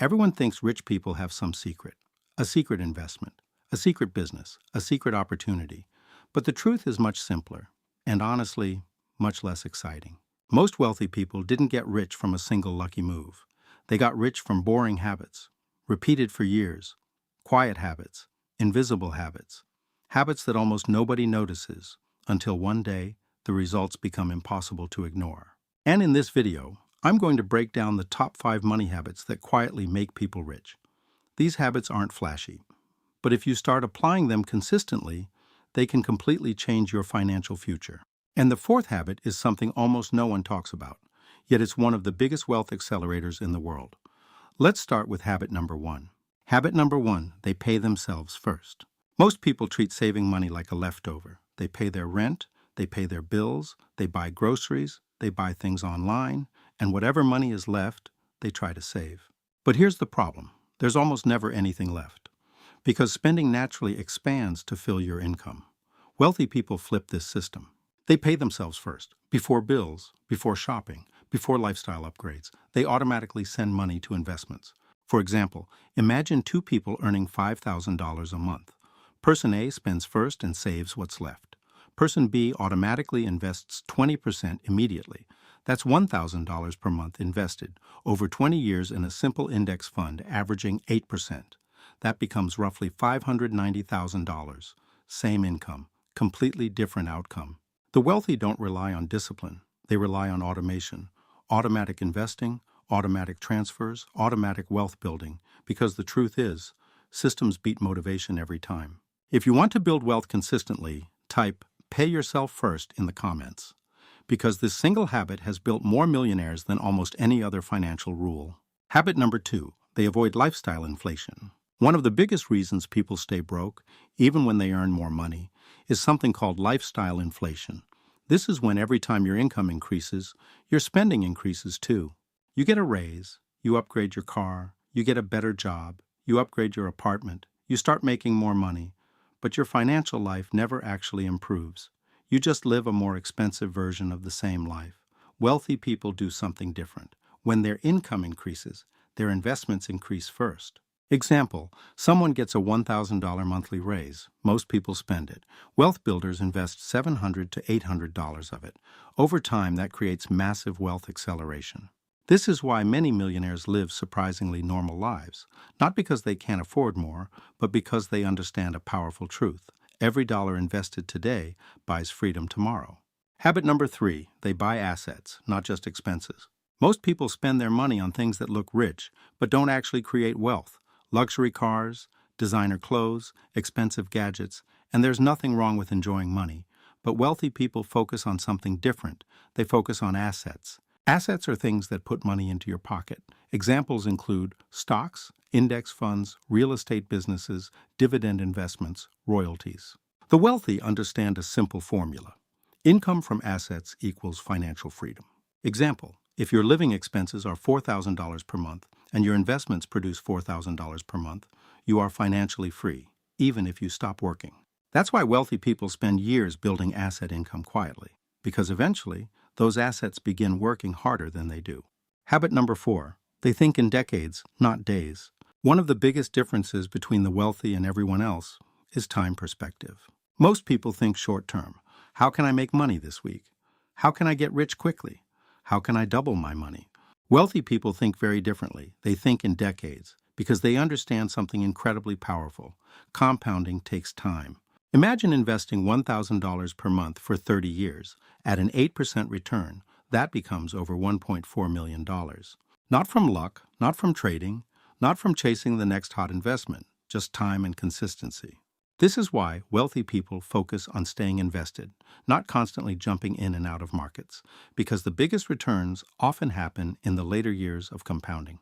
Everyone thinks rich people have some secret, a secret investment, a secret business, a secret opportunity. But the truth is much simpler, and honestly, much less exciting. Most wealthy people didn't get rich from a single lucky move. They got rich from boring habits, repeated for years, quiet habits, invisible habits, habits that almost nobody notices until one day the results become impossible to ignore. And in this video, I'm going to break down the top 5 money habits that quietly make people rich. These habits aren't flashy, but if you start applying them consistently, they can completely change your financial future. And the fourth habit is something almost no one talks about, yet it's one of the biggest wealth accelerators in the world. Let's start with habit number 1. Habit number 1, they pay themselves first. Most people treat saving money like a leftover. They pay their rent, they pay their bills, they buy groceries, they buy things online, and whatever money is left, they try to save. But here's the problem. There's almost never anything left, because spending naturally expands to fill your income. Wealthy people flip this system. They pay themselves first, before bills, before shopping, before lifestyle upgrades. They automatically send money to investments. For example, imagine 2 people earning $5,000 a month. Person A spends first and saves what's left. Person B automatically invests 20% immediately. That's $1,000 per month invested over 20 years in a simple index fund averaging 8%. That becomes roughly $590,000. Same income, completely different outcome. The wealthy don't rely on discipline. They rely on automation, automatic investing, automatic transfers, automatic wealth building, because the truth is, systems beat motivation every time. If you want to build wealth consistently, type "pay yourself first" in the comments, because this single habit has built more millionaires than almost any other financial rule. Habit number 2, they avoid lifestyle inflation. One of the biggest reasons people stay broke, even when they earn more money, is something called lifestyle inflation. This is when every time your income increases, your spending increases too. You get a raise, you upgrade your car, you get a better job, you upgrade your apartment, you start making more money, but your financial life never actually improves. You just live a more expensive version of the same life. Wealthy people do something different. When their income increases, their investments increase first. Example, someone gets a $1,000 monthly raise. Most people spend it. Wealth builders invest $700 to $800 of it. Over time, that creates massive wealth acceleration. This is why many millionaires live surprisingly normal lives, not because they can't afford more, but because they understand a powerful truth. Every dollar invested today buys freedom tomorrow. Habit number 3, they buy assets, not just expenses. Most people spend their money on things that look rich, but don't actually create wealth. Luxury cars, designer clothes, expensive gadgets, and there's nothing wrong with enjoying money. But wealthy people focus on something different. They focus on assets. Assets are things that put money into your pocket. Examples include stocks, index funds, real estate businesses, dividend investments, royalties. The wealthy understand a simple formula. Income from assets equals financial freedom. Example, if your living expenses are $4,000 per month and your investments produce $4,000 per month, you are financially free, even if you stop working. That's why wealthy people spend years building asset income quietly, because eventually, those assets begin working harder than they do. Habit number 4, they think in decades, not days. One of the biggest differences between the wealthy and everyone else is time perspective. Most people think short term. How can I make money this week? How can I get rich quickly? How can I double my money? Wealthy people think very differently. They think in decades, because they understand something incredibly powerful. Compounding takes time. Imagine investing $1,000 per month for 30 years. At an 8% return, that becomes over $1.4 million. Not from luck, not from trading, not from chasing the next hot investment, just time and consistency. This is why wealthy people focus on staying invested, not constantly jumping in and out of markets, because the biggest returns often happen in the later years of compounding.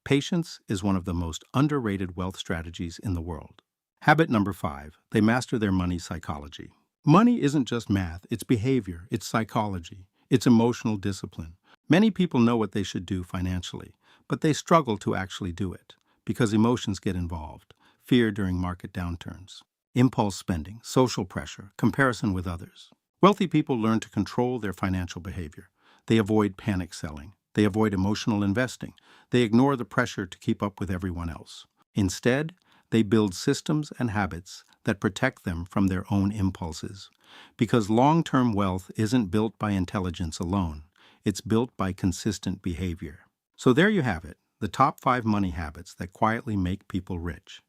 Patience is one of the most underrated wealth strategies in the world. Habit number 5, they master their money psychology. Money isn't just math, it's behavior, it's psychology, it's emotional discipline. Many people know what they should do financially, but they struggle to actually do it because emotions get involved, fear during market downturns, impulse spending, social pressure, comparison with others. Wealthy people learn to control their financial behavior. They avoid panic selling. They avoid emotional investing. They ignore the pressure to keep up with everyone else. Instead, they build systems and habits that protect them from their own impulses. Because long-term wealth isn't built by intelligence alone. It's built by consistent behavior. So there you have it, the top 5 money habits that quietly make people rich.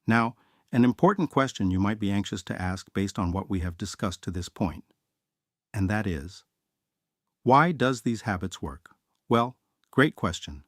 Now, an important question you might be anxious to ask based on what we have discussed to this point. And that is, why does these habits work? Well, great question.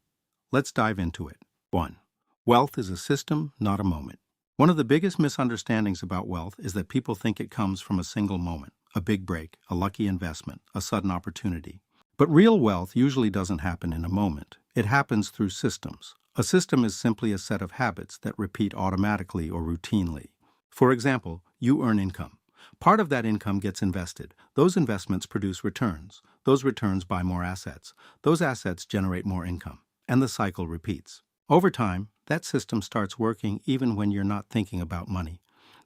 Let's dive into it. 1. Wealth is a system, not a moment. One of the biggest misunderstandings about wealth is that people think it comes from a single moment, a big break, a lucky investment, a sudden opportunity. But real wealth usually doesn't happen in a moment. It happens through systems. A system is simply a set of habits that repeat automatically or routinely. For example, you earn income. Part of that income gets invested. Those investments produce returns. Those returns buy more assets. Those assets generate more income. And the cycle repeats. Over time, that system starts working even when you're not thinking about money.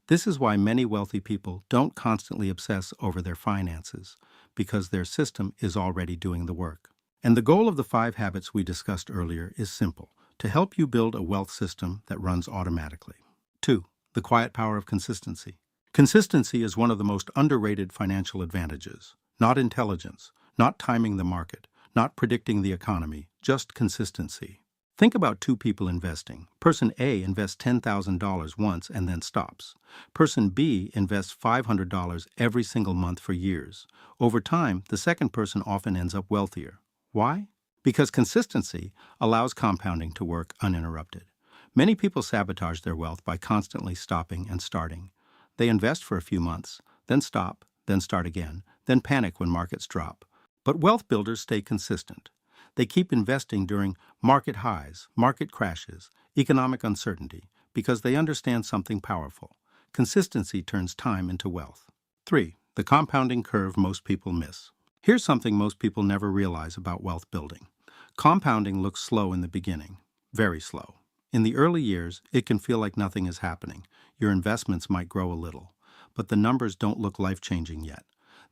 This is why many wealthy people don't constantly obsess over their finances, because their system is already doing the work. And the goal of the 5 habits we discussed earlier is simple: to help you build a wealth system that runs automatically. 2. The quiet power of consistency. Consistency is one of the most underrated financial advantages. Not intelligence, not timing the market, not predicting the economy, just consistency. Think about 2 people investing. Person A invests $10,000 once and then stops. Person B invests $500 every single month for years. Over time, the second person often ends up wealthier. Why? Because consistency allows compounding to work uninterrupted. Many people sabotage their wealth by constantly stopping and starting. They invest for a few months, then stop, then start again, then panic when markets drop. But wealth builders stay consistent. They keep investing during market highs, market crashes, economic uncertainty, because they understand something powerful. Consistency turns time into wealth. 3. The compounding curve most people miss. Here's something most people never realize about wealth building. Compounding looks slow in the beginning, very slow. In the early years, it can feel like nothing is happening. Your investments might grow a little, but the numbers don't look life-changing yet.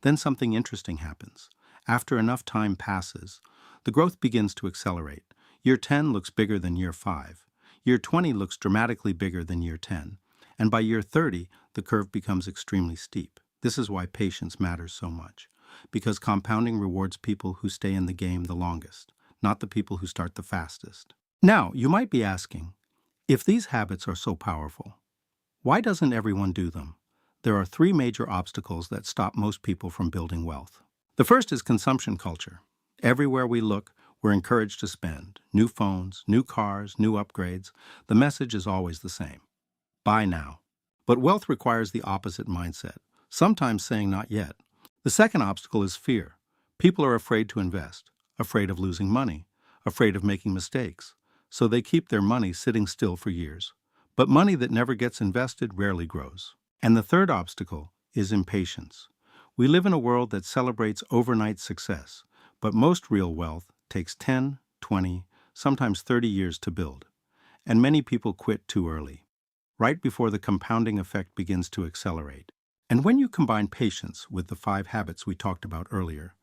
Then something interesting happens. After enough time passes, the growth begins to accelerate. Year 10 looks bigger than year 5. Year 20 looks dramatically bigger than year 10. And by year 30, the curve becomes extremely steep. This is why patience matters so much. Because compounding rewards people who stay in the game the longest, not the people who start the fastest. Now, you might be asking, if these habits are so powerful, why doesn't everyone do them? There are 3 major obstacles that stop most people from building wealth. The first is consumption culture. Everywhere we look, we're encouraged to spend. New phones, new cars, new upgrades. The message is always the same: buy now. But wealth requires the opposite mindset, sometimes saying not yet. The second obstacle is fear. People are afraid to invest, afraid of losing money, afraid of making mistakes. So they keep their money sitting still for years. But money that never gets invested rarely grows. And the third obstacle is impatience. We live in a world that celebrates overnight success, but most real wealth takes 10, 20, sometimes 30 years to build. And many people quit too early, right before the compounding effect begins to accelerate. And when you combine patience with the 5 habits we talked about earlier,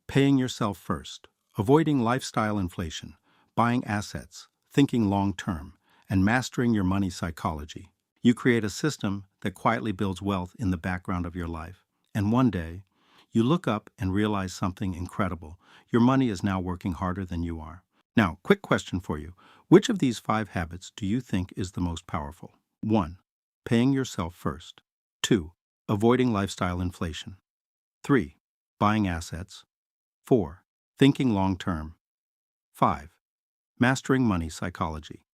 paying yourself first, avoiding lifestyle inflation, buying assets, thinking long-term, and mastering your money psychology, you create a system that quietly builds wealth in the background of your life. And one day, you look up and realize something incredible. Your money is now working harder than you are. Now, quick question for you. Which of these 5 habits do you think is the most powerful? 1. Paying yourself first. 2. Avoiding lifestyle inflation. 3. Buying assets. 4. Thinking long-term. 5. Mastering money psychology.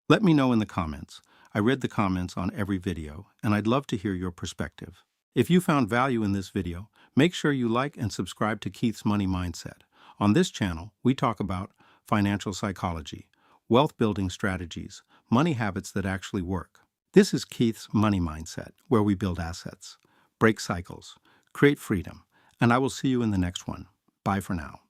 Let me know in the comments. I read the comments on every video, and I'd love to hear your perspective. If you found value in this video, make sure you like and subscribe to Keith's Money Mindset. On this channel, we talk about financial psychology, wealth building strategies, money habits that actually work. This is Keith's Money Mindset, where we build assets, break cycles, create freedom, and I will see you in the next one. Bye for now.